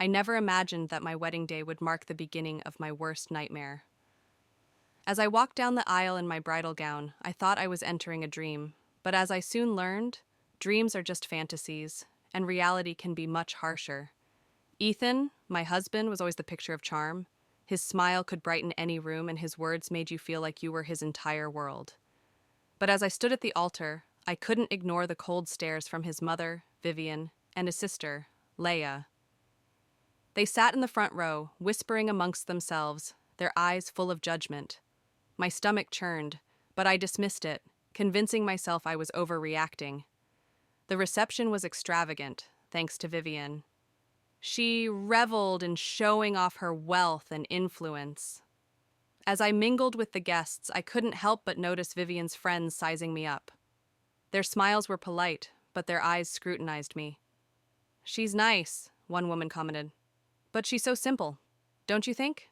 I never imagined that my wedding day would mark the beginning of my worst nightmare. As I walked down the aisle in my bridal gown, I thought I was entering a dream. But as I soon learned, dreams are just fantasies, and reality can be much harsher. Ethan, my husband, was always the picture of charm. His smile could brighten any room, and his words made you feel like you were his entire world. But as I stood at the altar, I couldn't ignore the cold stares from his mother, Vivian, and his sister, Leia. They sat in the front row, whispering amongst themselves, their eyes full of judgment. My stomach churned, but I dismissed it, convincing myself I was overreacting. The reception was extravagant, thanks to Vivian. She reveled in showing off her wealth and influence. As I mingled with the guests, I couldn't help but notice Vivian's friends sizing me up. Their smiles were polite, but their eyes scrutinized me. "She's nice," one woman commented. "But she's so simple, don't you think?"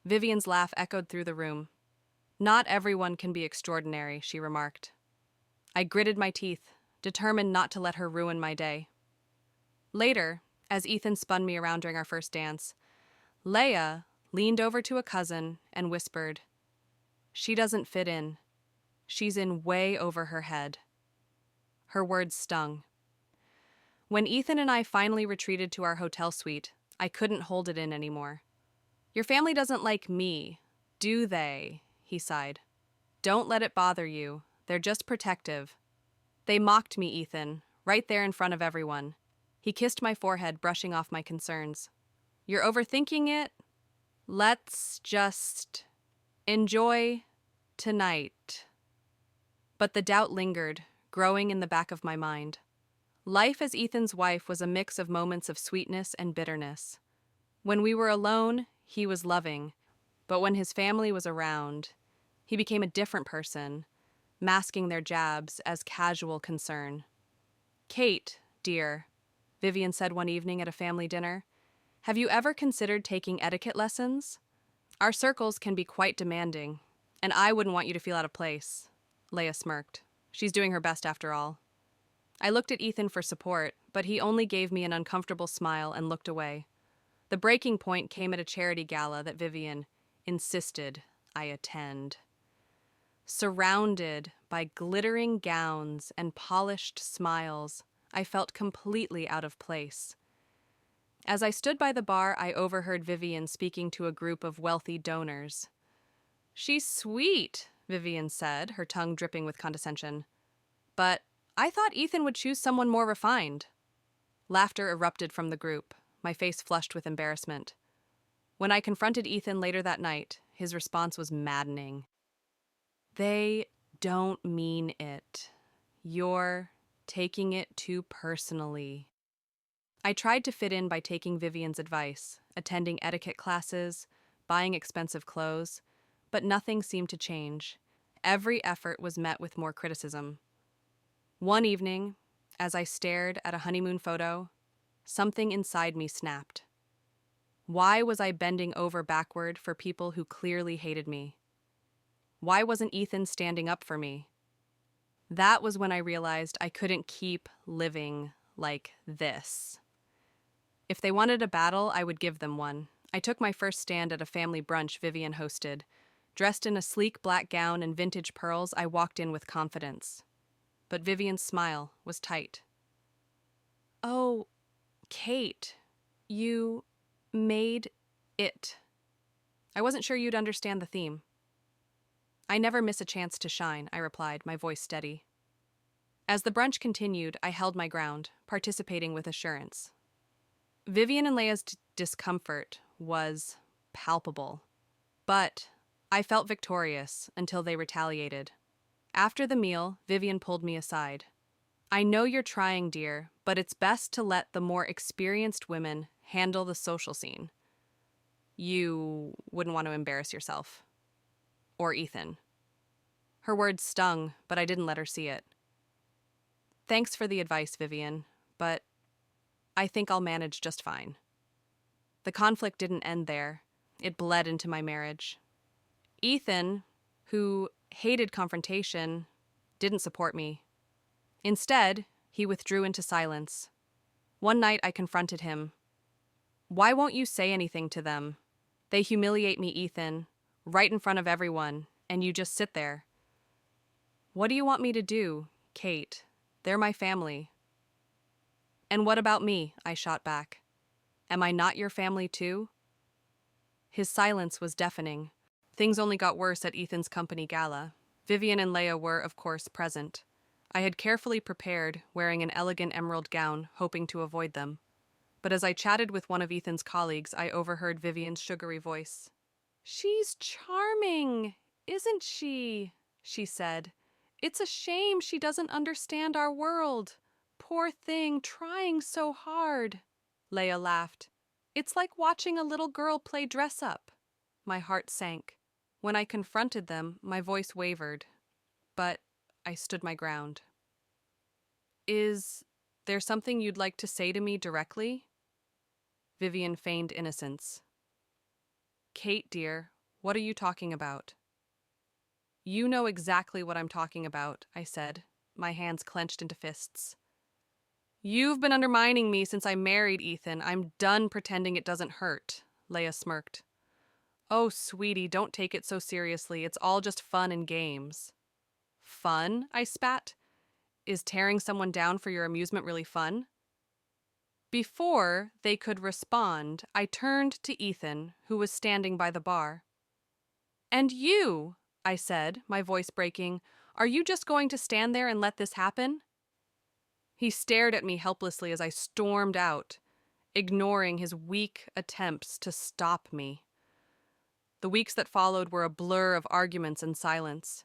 Vivian's laugh echoed through the room. "Not everyone can be extraordinary," she remarked. I gritted my teeth, determined not to let her ruin my day. Later, as Ethan spun me around during our first dance, Leia leaned over to a cousin and whispered, "She doesn't fit in. She's in way over her head." Her words stung. When Ethan and I finally retreated to our hotel suite, I couldn't hold it in anymore. "Your family doesn't like me, do they?" he sighed. "Don't let it bother you. They're just protective." They mocked me, Ethan, right there in front of everyone. He kissed my forehead, brushing off my concerns. "You're overthinking it? Let's just enjoy tonight." But the doubt lingered, growing in the back of my mind. Life as Ethan's wife was a mix of moments of sweetness and bitterness. When we were alone, he was loving, but when his family was around, he became a different person, masking their jabs as casual concern. "Kate, dear," Vivian said one evening at a family dinner, "have you ever considered taking etiquette lessons? Our circles can be quite demanding, and I wouldn't want you to feel out of place." Leia smirked. She's doing her best after all. I looked at Ethan for support, but he only gave me an uncomfortable smile and looked away. The breaking point came at a charity gala that Vivian insisted I attend. Surrounded by glittering gowns and polished smiles, I felt completely out of place. As I stood by the bar, I overheard Vivian speaking to a group of wealthy donors. "She's sweet," Vivian said, her tongue dripping with condescension. "But I thought Ethan would choose someone more refined." Laughter erupted from the group, my face flushed with embarrassment. When I confronted Ethan later that night, his response was maddening. "They don't mean it. You're taking it too personally." I tried to fit in by taking Vivian's advice, attending etiquette classes, buying expensive clothes, but nothing seemed to change. Every effort was met with more criticism. One evening, as I stared at a honeymoon photo, something inside me snapped. Why was I bending over backward for people who clearly hated me? Why wasn't Ethan standing up for me? That was when I realized I couldn't keep living like this. If they wanted a battle, I would give them one. I took my first stand at a family brunch Vivian hosted. Dressed in a sleek black gown and vintage pearls, I walked in with confidence. But Vivian's smile was tight. "Oh, Kate, you made it." I wasn't sure you'd understand the theme. "I never miss a chance to shine," I replied, my voice steady. As the brunch continued, I held my ground, participating with assurance. Vivian and Leia's discomfort was palpable, but I felt victorious until they retaliated. After the meal, Vivian pulled me aside. "I know you're trying, dear, but it's best to let the more experienced women handle the social scene. You wouldn't want to embarrass yourself. Or Ethan." Her words stung, but I didn't let her see it. "Thanks for the advice, Vivian, but I think I'll manage just fine." The conflict didn't end there. It bled into my marriage. Ethan, who hated confrontation, didn't support me. Instead, he withdrew into silence. One night I confronted him. Why won't you say anything to them? They humiliate me, Ethan, right in front of everyone, and you just sit there. What do you want me to do, Kate? They're my family. And what about me? I shot back. Am I not your family too? His silence was deafening. Things only got worse at Ethan's company gala. Vivian and Leia were, of course, present. I had carefully prepared, wearing an elegant emerald gown, hoping to avoid them. But as I chatted with one of Ethan's colleagues, I overheard Vivian's sugary voice. "She's charming, isn't she?" she said. "It's a shame she doesn't understand our world. Poor thing, trying so hard." Leia laughed. "It's like watching a little girl play dress-up." My heart sank. When I confronted them, my voice wavered. But I stood my ground. "Is there something you'd like to say to me directly?" Vivian feigned innocence. "Kate, dear, what are you talking about?" "You know exactly what I'm talking about," I said, my hands clenched into fists. "You've been undermining me since I married Ethan. I'm done pretending it doesn't hurt," Leia smirked. "Oh, sweetie, don't take it so seriously. It's all just fun and games." "Fun?" I spat. "Is tearing someone down for your amusement really fun?" Before they could respond, I turned to Ethan, who was standing by the bar. "And you," I said, my voice breaking, "are you just going to stand there and let this happen?" He stared at me helplessly as I stormed out, ignoring his weak attempts to stop me. The weeks that followed were a blur of arguments and silence.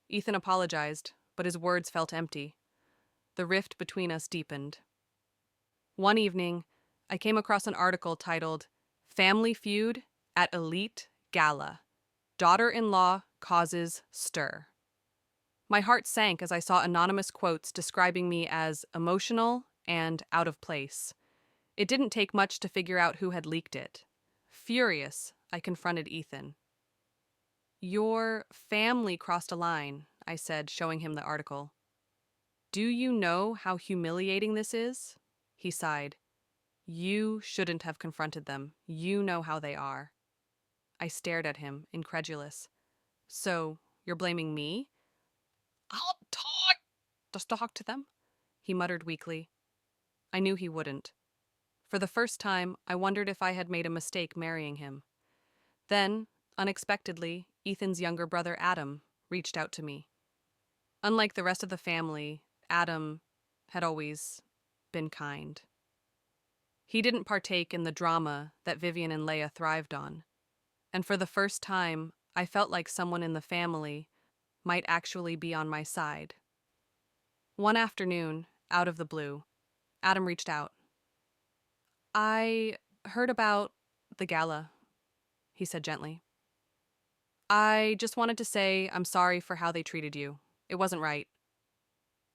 Ethan apologized, but his words felt empty. The rift between us deepened. One evening, I came across an article titled, "Family Feud at Elite Gala. Daughter-in-law causes stir." My heart sank as I saw anonymous quotes describing me as emotional and out of place. It didn't take much to figure out who had leaked it. Furious, I confronted Ethan. "Your family crossed a line," I said, showing him the article. "Do you know how humiliating this is?" He sighed. "You shouldn't have confronted them. You know how they are." I stared at him, incredulous. "So, you're blaming me?" "I'll talk to them," he muttered weakly. I knew he wouldn't. For the first time, I wondered if I had made a mistake marrying him. Then, unexpectedly, Ethan's younger brother Adam reached out to me. Unlike the rest of the family, Adam had always been kind. He didn't partake in the drama that Vivian and Leia thrived on. And for the first time, I felt like someone in the family might actually be on my side. One afternoon, out of the blue, Adam reached out. "I heard about the gala," he said gently. "I just wanted to say I'm sorry for how they treated you. It wasn't right."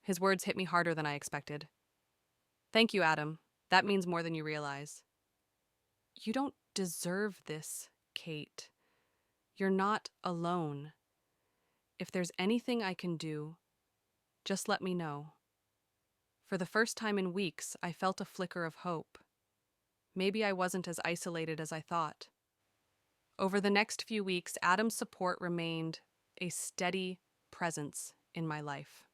His words hit me harder than I expected. "Thank you, Adam. That means more than you realize." "You don't deserve this, Kate. You're not alone. If there's anything I can do, just let me know." For the first time in weeks, I felt a flicker of hope. Maybe I wasn't as isolated as I thought. Over the next few weeks, Adam's support remained a steady presence in my life.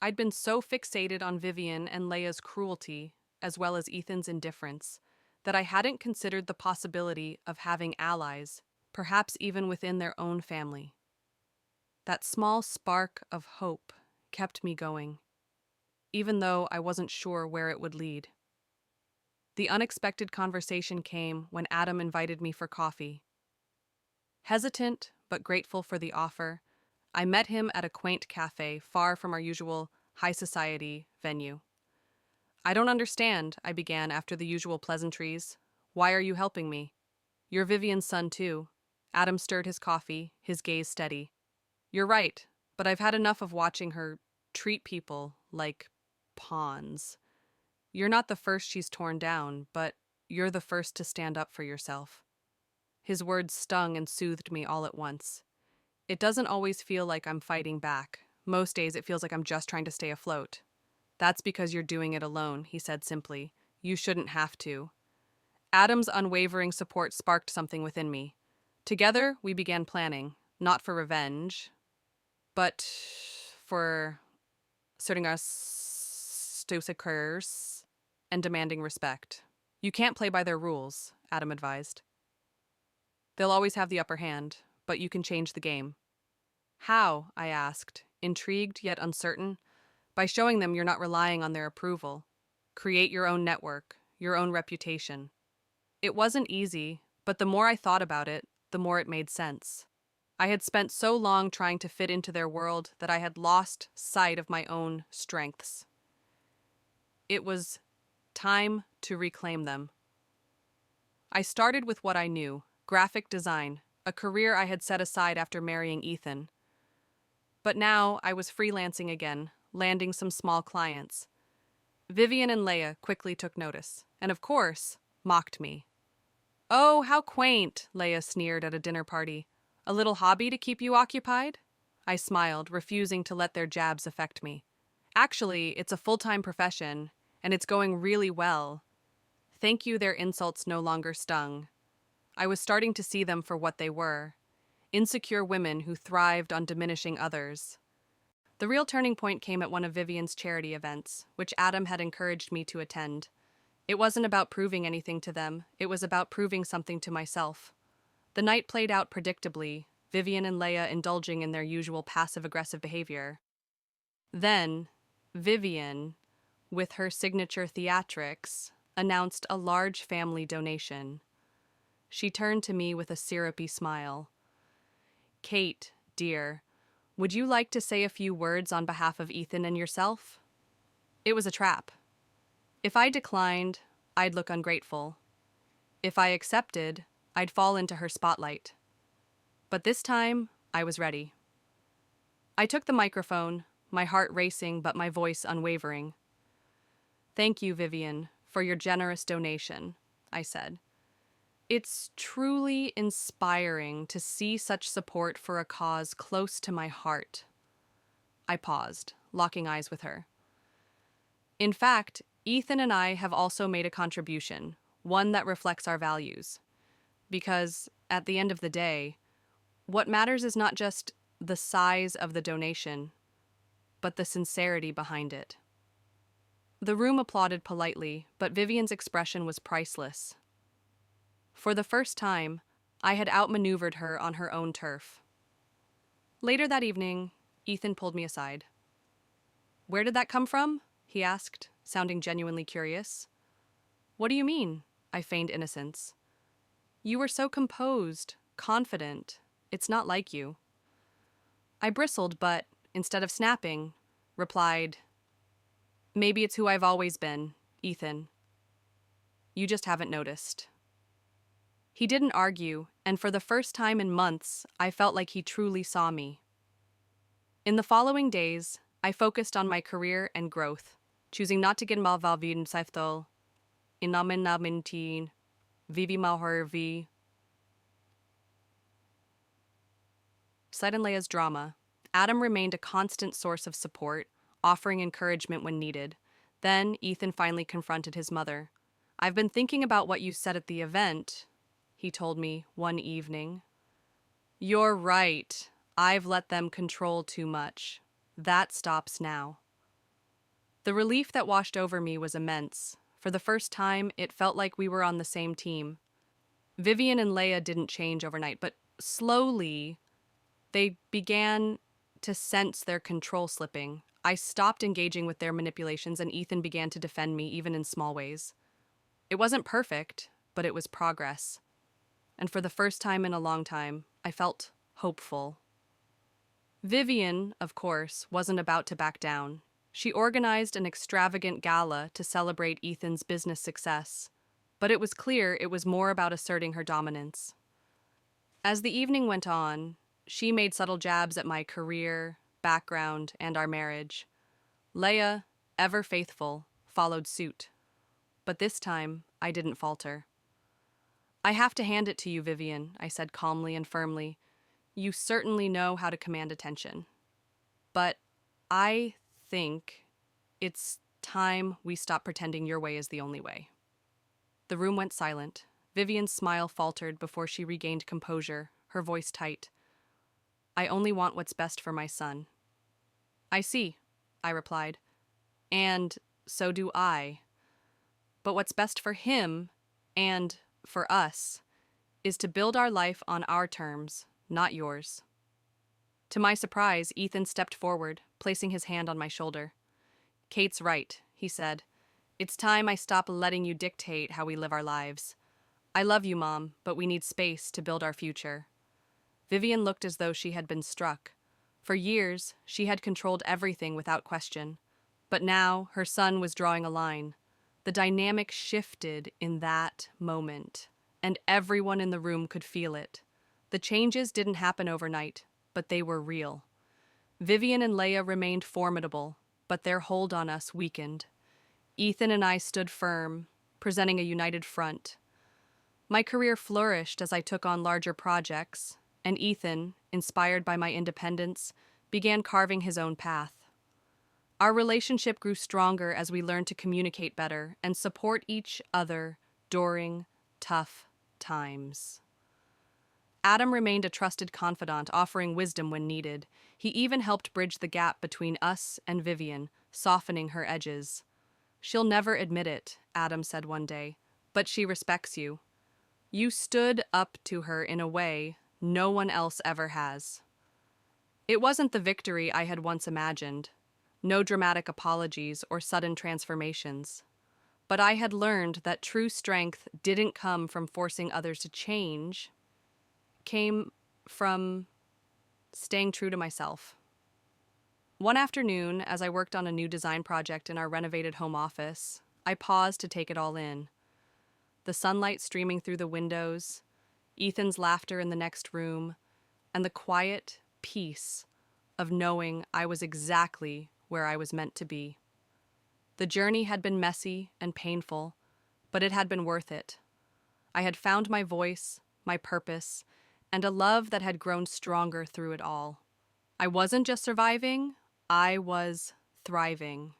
I'd been so fixated on Vivian and Leia's cruelty, as well as Ethan's indifference, that I hadn't considered the possibility of having allies, perhaps even within their own family. That small spark of hope kept me going, even though I wasn't sure where it would lead. The unexpected conversation came when Adam invited me for coffee. Hesitant but grateful for the offer, I met him at a quaint cafe far from our usual high society venue. "I don't understand," I began after the usual pleasantries. "Why are you helping me?" "You're Vivian's son, too." Adam stirred his coffee, his gaze steady. "You're right, but I've had enough of watching her treat people like pawns. You're not the first she's torn down, but you're the first to stand up for yourself." His words stung and soothed me all at once. It doesn't always feel like I'm fighting back. Most days it feels like I'm just trying to stay afloat. "That's because you're doing it alone," he said simply. "You shouldn't have to." Adam's unwavering support sparked something within me. Together, we began planning, not for revenge, but for asserting our stoics and demanding respect. You can't play by their rules, Adam advised. They'll always have the upper hand, but you can change the game. How? I asked, intrigued yet uncertain. By showing them you're not relying on their approval. Create your own network, your own reputation. It wasn't easy, but the more I thought about it, the more it made sense. I had spent so long trying to fit into their world that I had lost sight of my own strengths. It was time to reclaim them. I started with what I knew, graphic design, a career I had set aside after marrying Ethan. But now I was freelancing again, landing some small clients. Vivian and Leia quickly took notice, and of course, mocked me. "Oh, how quaint," Leia sneered at a dinner party. "A little hobby to keep you occupied?" I smiled, refusing to let their jabs affect me. "Actually, it's a full-time profession, and it's going really well." Thank you, their insults no longer stung. I was starting to see them for what they were. Insecure women who thrived on diminishing others. The real turning point came at one of Vivian's charity events, which Adam had encouraged me to attend. It wasn't about proving anything to them, it was about proving something to myself. The night played out predictably, Vivian and Leia indulging in their usual passive-aggressive behavior. Then, Vivian, with her signature theatrics, announced a large family donation. She turned to me with a syrupy smile. "Kate, dear, would you like to say a few words on behalf of Ethan and yourself?" It was a trap. If I declined, I'd look ungrateful. If I accepted, I'd fall into her spotlight. But this time, I was ready. I took the microphone, my heart racing but my voice unwavering. "Thank you, Vivian, for your generous donation," I said. "It's truly inspiring to see such support for a cause close to my heart." I paused, locking eyes with her. "In fact, Ethan and I have also made a contribution, one that reflects our values. Because, at the end of the day, what matters is not just the size of the donation, but the sincerity behind it." The room applauded politely, but Vivian's expression was priceless. For the first time, I had outmaneuvered her on her own turf. Later that evening, Ethan pulled me aside. "Where did that come from?" he asked, sounding genuinely curious. "What do you mean?" I feigned innocence. "You were so composed, confident. It's not like you." I bristled, but, instead of snapping, replied, "Maybe it's who I've always been, Ethan. You just haven't noticed." He didn't argue, and for the first time in months, I felt like he truly saw me. In the following days, I focused on my career and growth, choosing not to get involved in saftol, inaminamintin, vivi mahorvi, Side and Leia's drama. Adam remained a constant source of support, offering encouragement when needed. Then, Ethan finally confronted his mother. "I've been thinking about what you said at the event," he told me one evening. "You're right. I've let them control too much. That stops now." The relief that washed over me was immense. For the first time, it felt like we were on the same team. Vivian and Leia didn't change overnight, but slowly, they began to sense their control slipping. I stopped engaging with their manipulations, and Ethan began to defend me, even in small ways. It wasn't perfect, but it was progress. And for the first time in a long time, I felt hopeful. Vivian, of course, wasn't about to back down. She organized an extravagant gala to celebrate Ethan's business success, but it was clear it was more about asserting her dominance. As the evening went on, she made subtle jabs at my career, background, and our marriage. Leia, ever faithful, followed suit. But this time, I didn't falter. "I have to hand it to you, Vivian," I said calmly and firmly. "You certainly know how to command attention. But I think it's time we stop pretending your way is the only way." The room went silent. Vivian's smile faltered before she regained composure, her voice tight. I only want what's best for my son. I see, I replied. And so do I. But what's best for him, and for us, is to build our life on our terms, not yours. To my surprise, Ethan stepped forward, placing his hand on my shoulder. Kate's right, he said. It's time I stop letting you dictate how we live our lives. I love you, Mom, but we need space to build our future. Vivian looked as though she had been struck. For years, she had controlled everything without question. But now, her son was drawing a line. The dynamic shifted in that moment, and everyone in the room could feel it. The changes didn't happen overnight, but they were real. Vivian and Leia remained formidable, but their hold on us weakened. Ethan and I stood firm, presenting a united front. My career flourished as I took on larger projects, and Ethan, inspired by my independence, began carving his own path. Our relationship grew stronger as we learned to communicate better and support each other during tough times. Adam remained a trusted confidant, offering wisdom when needed. He even helped bridge the gap between us and Vivian, softening her edges. She'll never admit it, Adam said one day, but she respects you. You stood up to her in a way no one else ever has. It wasn't the victory I had once imagined. No dramatic apologies or sudden transformations. But I had learned that true strength didn't come from forcing others to change. Came from staying true to myself. One afternoon, as I worked on a new design project in our renovated home office, I paused to take it all in. The sunlight streaming through the windows, Ethan's laughter in the next room, and the quiet peace of knowing I was exactly where I was meant to be. The journey had been messy and painful, but it had been worth it. I had found my voice, my purpose, and a love that had grown stronger through it all. I wasn't just surviving, I was thriving.